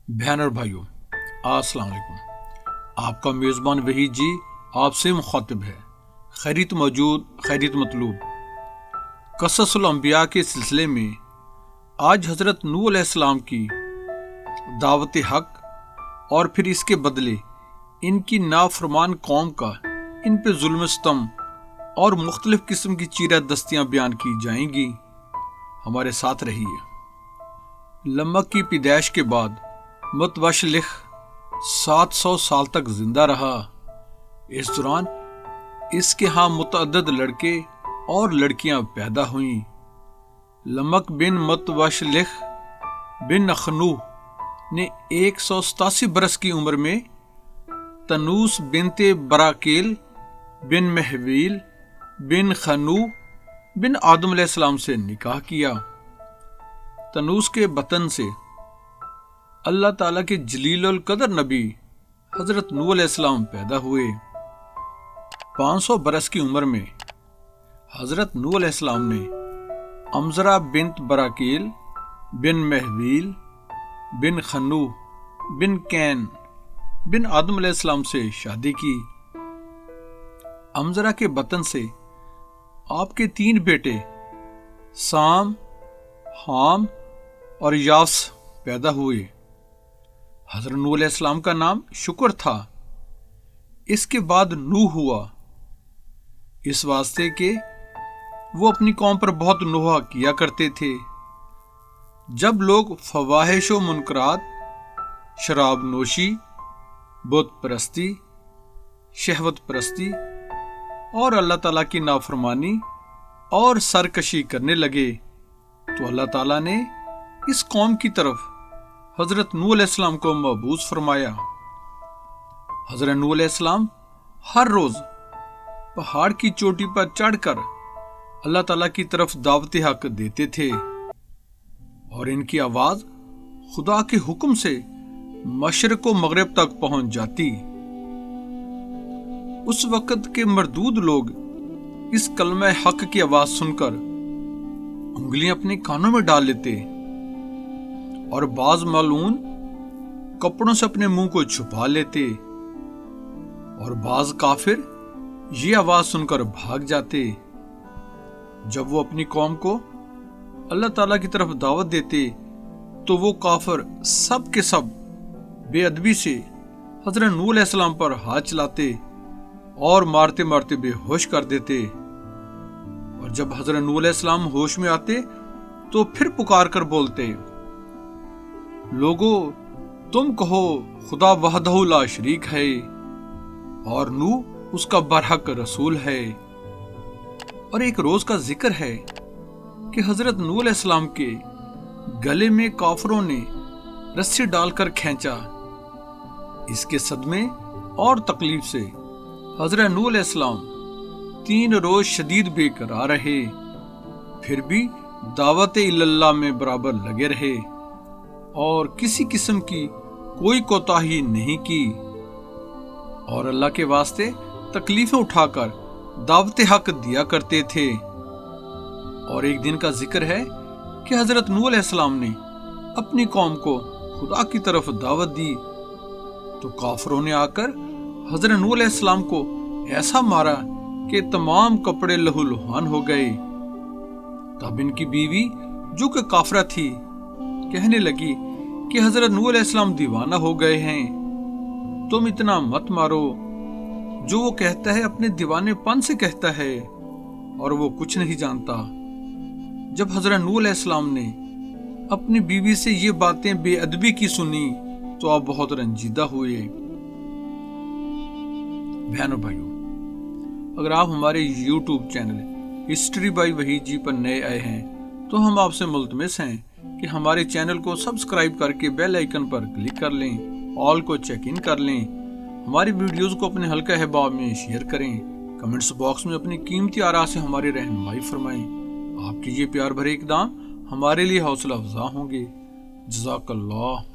बहन और भाइयों, अस्सलाम वालेकुम। आपका मेज़बान वहीद जी आपसे मुखातिब है। खैरियत मौजूद, खैरियत मतलूब। क़ससुल अंबिया के सिलसिले में आज हज़रत नूह अलैहिस्सलाम की दावत हक और फिर इसके बदले इनकी नाफरमान कौम का इन पे जुल्म सितम और मुख्तलिफ किस्म की चीरा दस्तियाँ बयान की जाएंगी। हमारे साथ रहिए। लम्मक की पैदाइश के बाद मुतवशलिख 700 साल तक जिंदा रहा। इस दौरान इसके यहाँ मुतअद्दिद लड़के और लड़कियां पैदा हुईं। लम्मक बिन मुतवशलिख बिन नखनूह ने 187 बरस की उम्र में तनूस बिनते बराकेल बिन महवील बिन खनूह बिन आदम अलैहिस्सलाम से निकाह किया। तनूस के बतन से अल्लाह ताला के जलीलुल कदर नबी हजरत नूह अलैहिस्सलाम पैदा हुए। 500 बरस की उम्र में हजरत नूह अलैहिस्सलाम ने अमजरा bint बराकील bin महवील bin खनूह bin can बिन आदम अलैहिस्सलाम से शादी की। अमजरा के बतन से आपके 3 बेटे साम, हाम और यास पैदा हुए। हजरत नूह अलैहिस्सलाम का नाम शुक्र था। इसके बाद नूह हुआ, इस वास्ते के वो अपनी कौम पर बहुत नोहा किया करते थे। जब लोग फवाहिश व मुनकरात, शराब नोशी, बुत परस्ती, शहवत परस्ती और अल्लाह ताला की नाफरमानी और सरकशी करने लगे तो अल्लाह ताला ने इस कौम की तरफ हजरत नूह अलैहिस्सलाम को मबूस फरमाया। हजरत नूह अलैहिस्सलाम हर रोज पहाड़ की चोटी पर चढ़कर अल्लाह ताला की तरफ दावत हक देते थे और इनकी आवाज खुदा के हुक्म से मशरिक व मगरिब तक पहुंच जाती। उस वक्त के मरदूद लोग इस कलमा हक की आवाज सुनकर उंगलियां अपने कानों में डाल लेते और बाज मालून कपड़ों से अपने मुंह को छुपा लेते और बाज काफिर ये आवाज सुनकर भाग जाते। जब वो अपनी कौम को अल्लाह ताला की तरफ दावत देते तो वो काफिर सब के सब बेअदबी से हजरत नूह अलैहिस्सलाम पर हाथ चलाते और मारते मारते बेहोश कर देते। और जब हजरत नूह अलैहिस्सलाम होश में आते तो फिर पुकार कर बोलते, लोगो तुम कहो खुदा वहदहु ला शरीक है और नूह उसका बरहक रसूल है। और एक रोज का जिक्र है कि हजरत नूह अलैहिस्सलाम के गले में काफरों ने रस्सी डालकर खींचा। इसके सदमे और तकलीफ से हजरत नूह अलैहिस्सलाम 3 रोज शदीद बेकरार रहे, फिर भी दावत इल्लल्लाह में बराबर लगे रहे और किसी किस्म की कोई कोताही नहीं की और अल्लाह के वास्ते तकलीफें उठाकर दावत हक दिया करते थे। और एक दिन का जिक्र है कि हजरत नूह अलैहिस्सलाम ने अपनी कौम को खुदा की तरफ दावत दी तो काफरों ने आकर हजरत नूह अलैहिस्सलाम को ऐसा मारा कि तमाम कपड़े लहूलुहान हो गए। तब इनकी बीवी जो कि काफरा थी कहने लगी कि हजरत नूह अलैहिस्सलाम दीवाना हो गए हैं, तुम इतना मत मारो। जो वो कहता है अपने दीवानेपन से कहता है और वो कुछ नहीं जानता। जब हजरत नूह अलैहिस्सलाम ने अपनी बीवी से ये बातें बेअदबी की सुनी तो आप बहुत रंजीदा हुए। बहनों भाइयों, अगर आप हमारे YouTube channel History by Waheed ji पर नए आए हैं तो हम आपसे मुल्तमिस हैं कि हमारे चैनल को सब्सक्राइब करके बेल आइकन पर क्लिक कर लें, ऑल को चेक इन कर लें, हमारी वीडियोस को अपने हल्का अहबाब में शेयर करें, कमेंट्स बॉक्स में अपनी कीमती आरा से हमारी रहनुमाई फरमाएं। आपके ये प्यार भरे इक़दाम हमारे लिए हौसला अफ़ज़ा होंगे। जज़ाकल्लाह।